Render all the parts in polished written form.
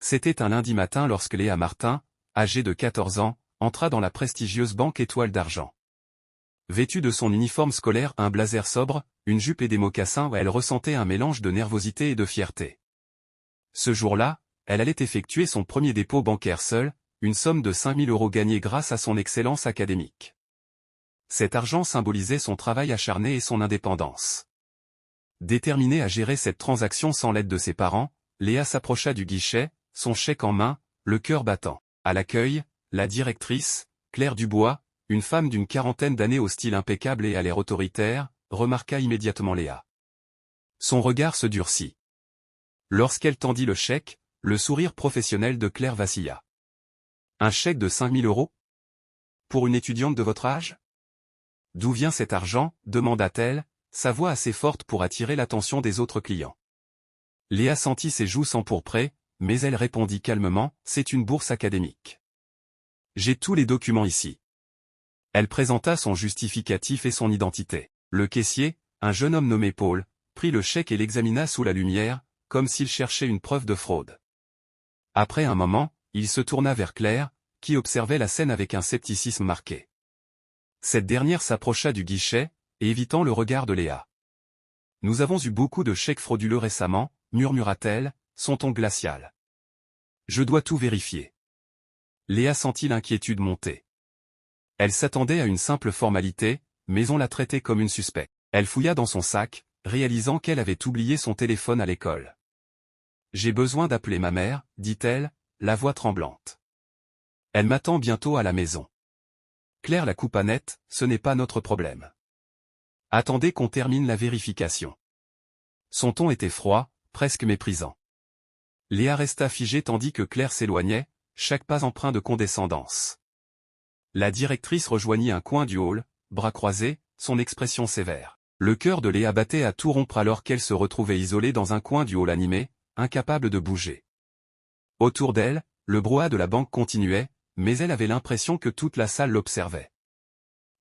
C'était un lundi matin lorsque Léa Martin, âgée de 14 ans, entra dans la prestigieuse banque Étoile d'Argent. Vêtue de son uniforme scolaire, un blazer sobre, une jupe et des mocassins, elle ressentait un mélange de nervosité et de fierté. Ce jour-là, elle allait effectuer son premier dépôt bancaire seule, une somme de 5 000 € gagnée grâce à son excellence académique. Cet argent symbolisait son travail acharné et son indépendance. Déterminée à gérer cette transaction sans l'aide de ses parents, Léa s'approcha du guichet, son chèque en main, le cœur battant. À l'accueil, la directrice, Claire Dubois, une femme d'une quarantaine d'années au style impeccable et à l'air autoritaire, remarqua immédiatement Léa. Son regard se durcit. Lorsqu'elle tendit le chèque, le sourire professionnel de Claire vacilla. « Un chèque de 5 000 €? Pour une étudiante de votre âge? D'où vient cet argent ?» demanda-t-elle, sa voix assez forte pour attirer l'attention des autres clients. Léa sentit ses joues s'empourprer, mais elle répondit calmement, « C'est une bourse académique. J'ai tous les documents ici. » Elle présenta son justificatif et son identité. Le caissier, un jeune homme nommé Paul, prit le chèque et l'examina sous la lumière, comme s'il cherchait une preuve de fraude. Après un moment, il se tourna vers Claire, qui observait la scène avec un scepticisme marqué. Cette dernière s'approcha du guichet, évitant le regard de Léa. « Nous avons eu beaucoup de chèques frauduleux récemment, » murmura-t-elle, son ton glacial. « Je dois tout vérifier. » Léa sentit l'inquiétude monter. Elle s'attendait à une simple formalité, mais on la traitait comme une suspecte. Elle fouilla dans son sac, réalisant qu'elle avait oublié son téléphone à l'école. « J'ai besoin d'appeler ma mère, » dit-elle, la voix tremblante. « Elle m'attend bientôt à la maison. » Claire la coupa net, « Ce n'est pas notre problème. Attendez qu'on termine la vérification. » Son ton était froid, presque méprisant. Léa resta figée tandis que Claire s'éloignait, chaque pas empreint de condescendance. La directrice rejoignit un coin du hall, bras croisés, son expression sévère. Le cœur de Léa battait à tout rompre alors qu'elle se retrouvait isolée dans un coin du hall animé, incapable de bouger. Autour d'elle, le brouhaha de la banque continuait, mais elle avait l'impression que toute la salle l'observait.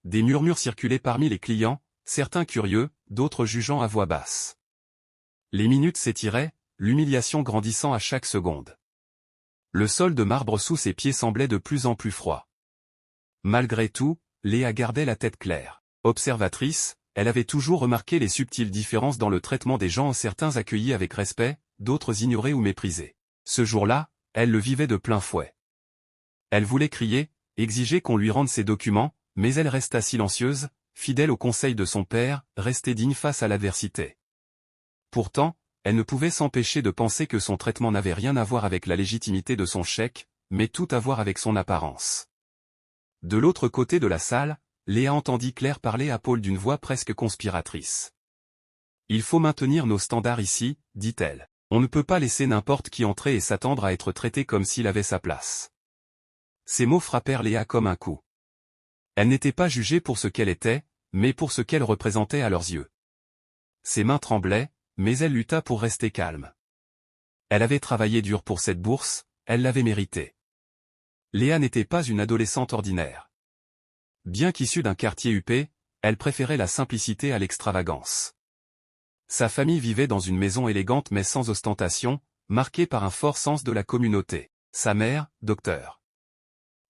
Des murmures circulaient parmi les clients, certains curieux, d'autres jugeant à voix basse. Les minutes s'étiraient, l'humiliation grandissant à chaque seconde. Le sol de marbre sous ses pieds semblait de plus en plus froid. Malgré tout, Léa gardait la tête claire. Observatrice, elle avait toujours remarqué les subtiles différences dans le traitement des gens, certains accueillis avec respect, d'autres ignorés ou méprisés. Ce jour-là, elle le vivait de plein fouet. Elle voulait crier, exiger qu'on lui rende ses documents, mais elle resta silencieuse, fidèle au conseil de son père, rester digne face à l'adversité. Pourtant, elle ne pouvait s'empêcher de penser que son traitement n'avait rien à voir avec la légitimité de son chèque, mais tout à voir avec son apparence. De l'autre côté de la salle, Léa entendit Claire parler à Paul d'une voix presque conspiratrice. « Il faut maintenir nos standards ici, » dit-elle. « On ne peut pas laisser n'importe qui entrer et s'attendre à être traité comme s'il avait sa place. » Ces mots frappèrent Léa comme un coup. Elle n'était pas jugée pour ce qu'elle était, mais pour ce qu'elle représentait à leurs yeux. Ses mains tremblaient, mais elle lutta pour rester calme. Elle avait travaillé dur pour cette bourse, elle l'avait méritée. Léa n'était pas une adolescente ordinaire. Bien qu'issue d'un quartier huppé, elle préférait la simplicité à l'extravagance. Sa famille vivait dans une maison élégante mais sans ostentation, marquée par un fort sens de la communauté. Sa mère, docteur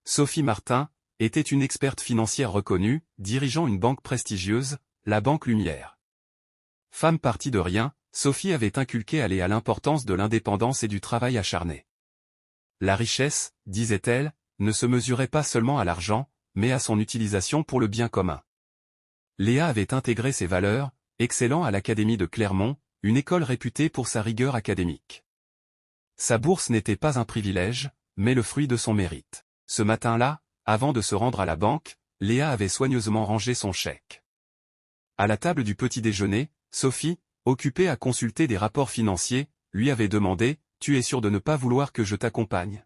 Sophie Martin, était une experte financière reconnue, dirigeant une banque prestigieuse, la Banque Lumière. Femme partie de rien, Sophie avait inculqué à Léa l'importance de l'indépendance et du travail acharné. La richesse, disait-elle, ne se mesurait pas seulement à l'argent, mais à son utilisation pour le bien commun. Léa avait intégré ces valeurs, excellant à l'Académie de Clermont, une école réputée pour sa rigueur académique. Sa bourse n'était pas un privilège, mais le fruit de son mérite. Ce matin-là, avant de se rendre à la banque, Léa avait soigneusement rangé son chèque. À la table du petit déjeuner, Sophie, occupée à consulter des rapports financiers, lui avait demandé, « Tu es sûre de ne pas vouloir que je t'accompagne ?»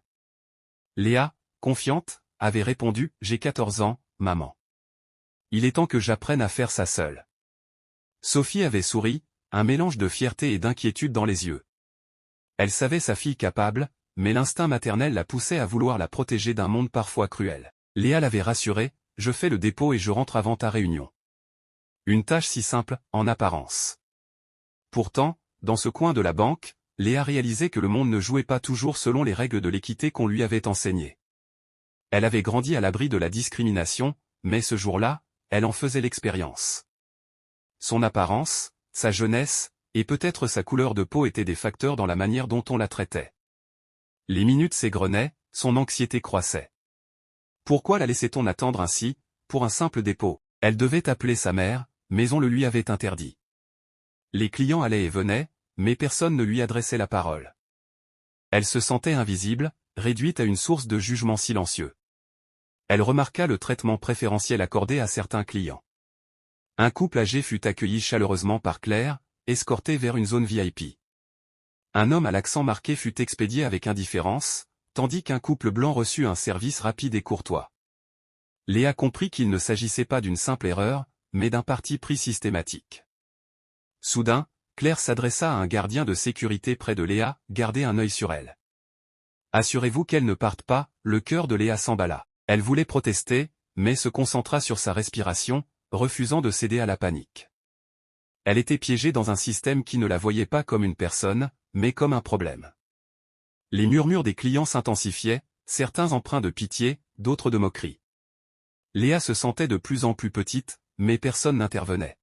Léa, confiante, avait répondu, « J'ai 14 ans, maman. Il est temps que j'apprenne à faire ça seule. » Sophie avait souri, un mélange de fierté et d'inquiétude dans les yeux. Elle savait sa fille capable, mais l'instinct maternel la poussait à vouloir la protéger d'un monde parfois cruel. Léa l'avait rassurée, « Je fais le dépôt et je rentre avant ta réunion. » Une tâche si simple, en apparence. Pourtant, dans ce coin de la banque, Léa réalisait que le monde ne jouait pas toujours selon les règles de l'équité qu'on lui avait enseignées. Elle avait grandi à l'abri de la discrimination, mais ce jour-là, elle en faisait l'expérience. Son apparence, sa jeunesse, et peut-être sa couleur de peau étaient des facteurs dans la manière dont on la traitait. Les minutes s'égrenaient, son anxiété croissait. Pourquoi la laissait-on attendre ainsi, pour un simple dépôt? Elle devait appeler sa mère, mais on le lui avait interdit. Les clients allaient et venaient, mais personne ne lui adressait la parole. Elle se sentait invisible, réduite à une source de jugement silencieux. Elle remarqua le traitement préférentiel accordé à certains clients. Un couple âgé fut accueilli chaleureusement par Claire, escorté vers une zone VIP. Un homme à l'accent marqué fut expédié avec indifférence, tandis qu'un couple blanc reçut un service rapide et courtois. Léa comprit qu'il ne s'agissait pas d'une simple erreur, mais d'un parti pris systématique. Soudain, Claire s'adressa à un gardien de sécurité près de Léa, « Gardez un œil sur elle. Assurez-vous qu'elle ne parte pas », le cœur de Léa s'emballa. Elle voulait protester, mais se concentra sur sa respiration, refusant de céder à la panique. Elle était piégée dans un système qui ne la voyait pas comme une personne, mais comme un problème. Les murmures des clients s'intensifiaient, certains empreints de pitié, d'autres de moquerie. Léa se sentait de plus en plus petite, mais personne n'intervenait.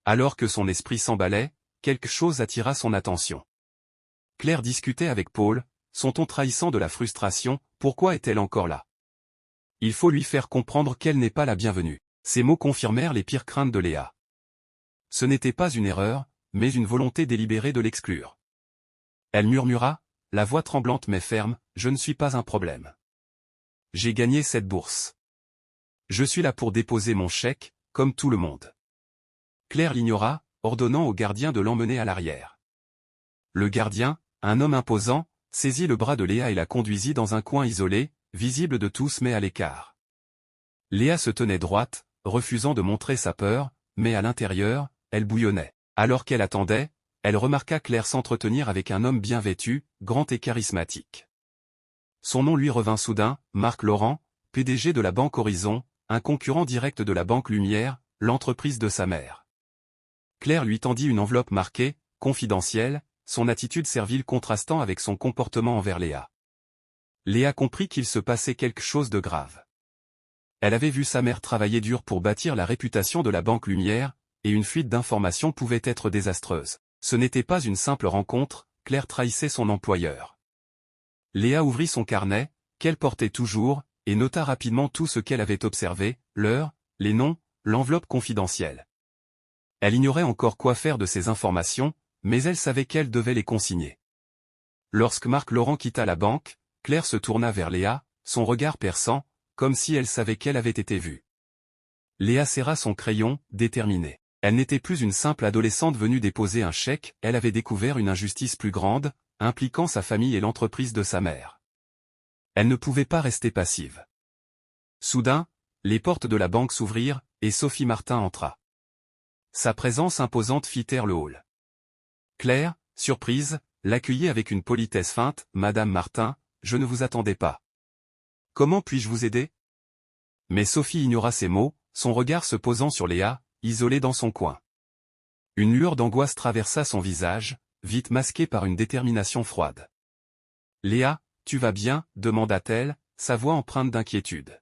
Alors que son esprit s'emballait, quelque chose attira son attention. Claire discutait avec Paul, son ton trahissant de la frustration. Pourquoi est-elle encore là? Il faut lui faire comprendre qu'elle n'est pas la bienvenue. Ces mots confirmèrent les pires craintes de Léa. Ce n'était pas une erreur, mais une volonté délibérée de l'exclure. Elle murmura, la voix tremblante mais ferme, « Je ne suis pas un problème. J'ai gagné cette bourse. Je suis là pour déposer mon chèque, comme tout le monde. » Claire l'ignora, ordonnant au gardien de l'emmener à l'arrière. Le gardien, un homme imposant, saisit le bras de Léa et la conduisit dans un coin isolé, visible de tous mais à l'écart. Léa se tenait droite, refusant de montrer sa peur, mais à l'intérieur, elle bouillonnait. Alors qu'elle attendait, elle remarqua Claire s'entretenir avec un homme bien vêtu, grand et charismatique. Son nom lui revint soudain, Marc Laurent, PDG de la Banque Horizon, un concurrent direct de la Banque Lumière, l'entreprise de sa mère. Claire lui tendit une enveloppe marquée « Confidentielle », son attitude servile contrastant avec son comportement envers Léa. Léa comprit qu'il se passait quelque chose de grave. Elle avait vu sa mère travailler dur pour bâtir la réputation de la Banque Lumière, et une fuite d'informations pouvait être désastreuse. Ce n'était pas une simple rencontre, Claire trahissait son employeur. Léa ouvrit son carnet, qu'elle portait toujours, et nota rapidement tout ce qu'elle avait observé, l'heure, les noms, l'enveloppe confidentielle. Elle ignorait encore quoi faire de ces informations, mais elle savait qu'elle devait les consigner. Lorsque Marc Laurent quitta la banque, Claire se tourna vers Léa, son regard perçant, comme si elle savait qu'elle avait été vue. Léa serra son crayon, déterminée. Elle n'était plus une simple adolescente venue déposer un chèque, elle avait découvert une injustice plus grande, impliquant sa famille et l'entreprise de sa mère. Elle ne pouvait pas rester passive. Soudain, les portes de la banque s'ouvrirent, et Sophie Martin entra. Sa présence imposante fit taire le hall. Claire, surprise, l'accueillit avec une politesse feinte, « Madame Martin, je ne vous attendais pas. Comment puis-je vous aider ?» Mais Sophie ignora ces mots, son regard se posant sur Léa, isolée dans son coin. Une lueur d'angoisse traversa son visage, vite masquée par une détermination froide. « Léa, tu vas bien ?» demanda-t-elle, sa voix empreinte d'inquiétude.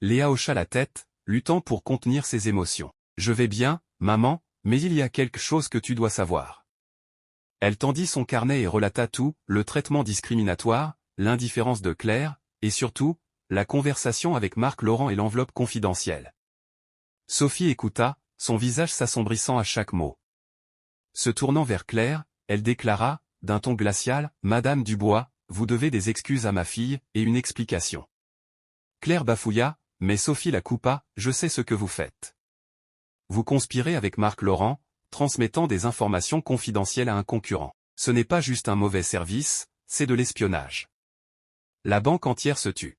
Léa hocha la tête, luttant pour contenir ses émotions. « Je vais bien, maman, mais il y a quelque chose que tu dois savoir. » Elle tendit son carnet et relata tout, le traitement discriminatoire, l'indifférence de Claire, et surtout, la conversation avec Marc Laurent et l'enveloppe confidentielle. Sophie écouta, son visage s'assombrissant à chaque mot. Se tournant vers Claire, elle déclara, d'un ton glacial, « Madame Dubois, vous devez des excuses à ma fille, et une explication. » Claire bafouilla, mais Sophie la coupa, « Je sais ce que vous faites. Vous conspirez avec Marc Laurent, transmettant des informations confidentielles à un concurrent. Ce n'est pas juste un mauvais service, c'est de l'espionnage. » La banque entière se tut.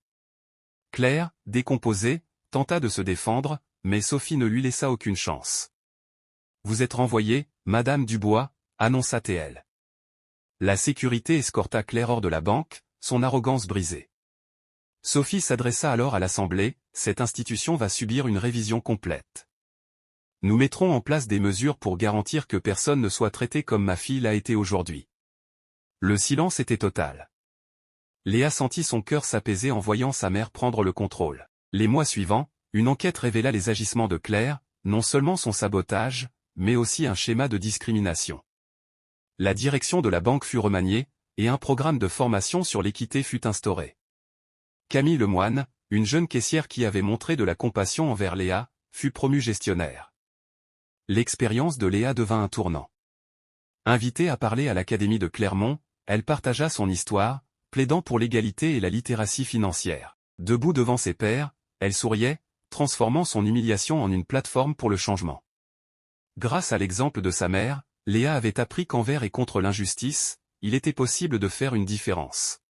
Claire, décomposée, tenta de se défendre, mais Sophie ne lui laissa aucune chance. « Vous êtes renvoyée, Madame Dubois », annonça-t-elle. La sécurité escorta Claire hors de la banque, son arrogance brisée. Sophie s'adressa alors à l'Assemblée, « Cette institution va subir une révision complète. Nous mettrons en place des mesures pour garantir que personne ne soit traité comme ma fille l'a été aujourd'hui. Le silence était total. Léa sentit son cœur s'apaiser en voyant sa mère prendre le contrôle. Les mois suivants, une enquête révéla les agissements de Claire, non seulement son sabotage, mais aussi un schéma de discrimination. La direction de la banque fut remaniée, et un programme de formation sur l'équité fut instauré. Camille Lemoine, une jeune caissière qui avait montré de la compassion envers Léa, fut promue gestionnaire. L'expérience de Léa devint un tournant. Invitée à parler à l'Académie de Clermont, elle partagea son histoire, plaidant pour l'égalité et la littératie financière. Debout devant ses pairs, elle souriait, transformant son humiliation en une plateforme pour le changement. Grâce à l'exemple de sa mère, Léa avait appris qu'envers et contre l'injustice, il était possible de faire une différence.